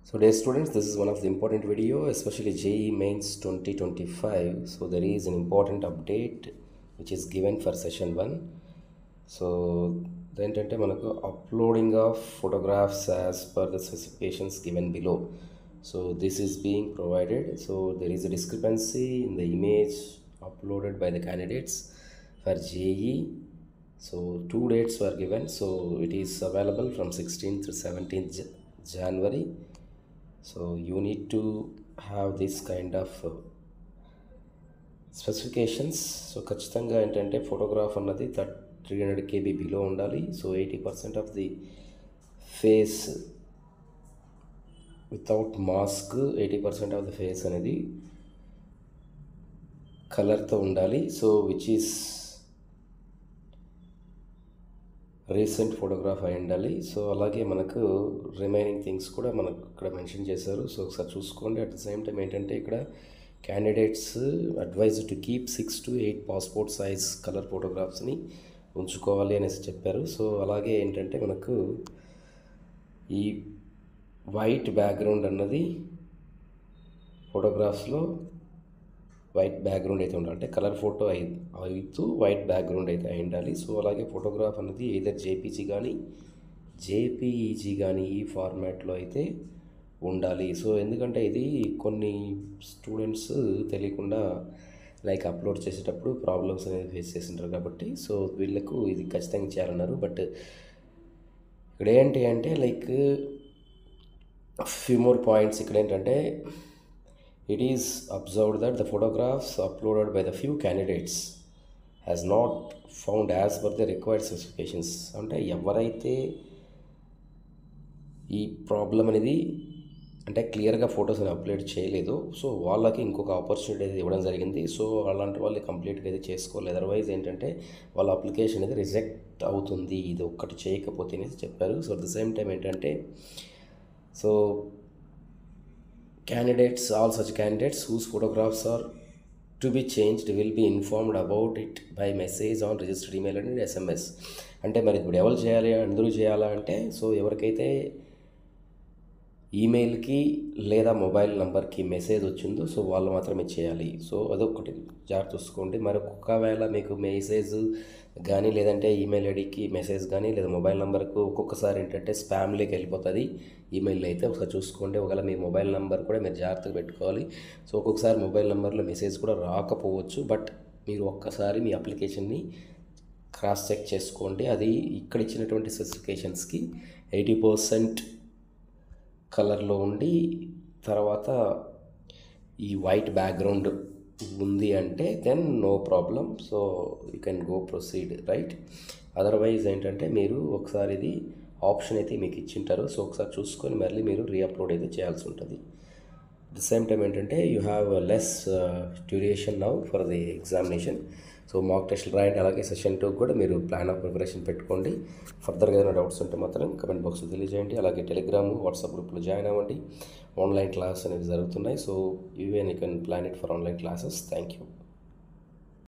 So dear students, this is one of the important video, especially JEE Mains 2025. So there is an important update which is given for session 1. So ఏంటంటే మనకు uploading of photographs as per the specifications given below. So this is being provided. So there is a discrepancy in the image uploaded by the candidates for JEE. So 2 dates were given. So it is available from 16th to 17th January. So you need to have this kind of specifications. So ఖచ్చితంగా ఏంటంటే photograph అన్నది 300 KB below ఉండాలి. So 80% of the face without mask, 80% of the face అనేది కలర్తో ఉండాలి. So which is recent photograph అయి ఉండాలి. So అలాగే మనకు రిమైనింగ్ థింగ్స్ కూడా మనకు ఇక్కడ మెన్షన్ చేశారు. సో ఒకసారి చూసుకోండి. అట్ ద సేమ్ టైం ఏంటంటే ఇక్కడ candidates advise to keep 6 to 8 passport size colour ఫోటోగ్రాఫ్స్ని ఉంచుకోవాలి అనేసి చెప్పారు. సో అలాగే ఏంటంటే మనకు ఈ వైట్ బ్యాక్గ్రౌండ్ అన్నది ఫోటోగ్రాఫ్స్లో వైట్ బ్యాక్గ్రౌండ్ అయితే ఉండాలి, అంటే కలర్ ఫోటో అయితే వైట్ బ్యాక్గ్రౌండ్ అయితే అయి ఉండాలి. సో అలాగే ఫోటోగ్రాఫ్ అనేది ఏదర్ జేపీజీ కానీ జేపీఈజీ కానీ ఈ ఫార్మాట్లో అయితే ఉండాలి. సో ఎందుకంటే ఇది కొన్ని స్టూడెంట్స్ తెలియకుండా లైక్ అప్లోడ్ చేసేటప్పుడు ప్రాబ్లమ్స్ అనేది ఫేస్ చేస్తుంటారు కాబట్టి సో వీళ్ళకు ఇది ఖచ్చితంగా చేయాలన్నారు. బట్ ఇక్కడ ఏంటి అంటే లైక్ ఫ్యూ మోర్ పాయింట్స్ ఇక్కడ ఏంటంటే it is observed that the photographs uploaded by the few candidates has not found as per the required specifications. అంటే ఎవరైతే ఈ ప్రాబ్లం అనేది అంటే క్లియర్గా ఫొటోస్ అని అప్లోడ్ చేయలేదు సో వాళ్ళకి ఇంకొక ఆపర్చునిటీ అయితే ఇవ్వడం జరిగింది. సో అలాంటి వాళ్ళు కంప్లీట్గా అయితే చేసుకోవాలి. అదర్వైజ్ ఏంటంటే వాళ్ళ అప్లికేషన్ అనేది రిజెక్ట్ అవుతుంది ఇది ఒక్కటి చేయకపోతే అనేది చెప్పారు. So at the same time ఏంటంటే so candidates, all such candidates whose photographs are to be changed will be informed about it by message on registered email and SMS. అంటే మరి ఇప్పుడు ఎవరు చేయాలి, అందరూ చేయాలా అంటే సో ఎవరికైతే ఈమెయిల్కి లేదా మొబైల్ నెంబర్కి మెసేజ్ వచ్చిందో సో వాళ్ళు మాత్రమే చేయాలి. సో అదొకటి జాగ్రత్త చూసుకోండి. మరి ఒకవేళ మీకు మెసేజ్ కానీ లేదంటే ఈమెయిల్ ఐడికి మెసేజ్ కానీ లేదా మొబైల్ నెంబర్కు ఒక్కొక్కసారి ఏంటంటే స్పామ్లోకి వెళ్ళిపోతుంది ఈమెయిల్ అయితే ఒకసారి చూసుకోండి. ఒకవేళ మీ మొబైల్ నెంబర్ కూడా మీరు జాగ్రత్తగా పెట్టుకోవాలి. సో ఒక్కొక్కసారి మొబైల్ నెంబర్లో మెసేజ్ కూడా రాకపోవచ్చు. బట్ మీరు ఒక్కసారి మీ అప్లికేషన్ని క్రాస్ చెక్ చేసుకోండి. అది ఇక్కడ ఇచ్చినటువంటి స్పెసిఫికేషన్స్కి 80% కలర్లో ఉండి తర్వాత ఈ వైట్ బ్యాక్గ్రౌండ్ ఉంది అంటే then no problem. So you can go proceed right. Otherwise ఏంటంటే మీరు ఒకసారి ఇది ఆప్షన్ అయితే మీకు ఇచ్చింటారు. సో ఒకసారి చూసుకొని మళ్ళీ మీరు రీఅప్లోడ్ అయితే చేయాల్సి ఉంటుంది. ద సేమ్ టైం ఏంటంటే you have less duration now for the examination. So mock టెస్ట్లు రాయండి. అలాగే సెషన్ 2 కూడా మీరు ప్లాన్ ఆఫ్ ప్రిపరేషన్ పెట్టుకోండి. ఫర్దర్గా ఏదైనా డౌట్స్ ఉంటే మాత్రం కమెంట్ బాక్స్లో తెలియజేయండి. అలాగే టెలిగ్రామ్, వాట్సాప్ గ్రూప్లో జాయిన్ అవ్వండి. ఆన్లైన్ క్లాస్ అనేవి జరుగుతున్నాయి. So even you can plan it for online classes. Thank you.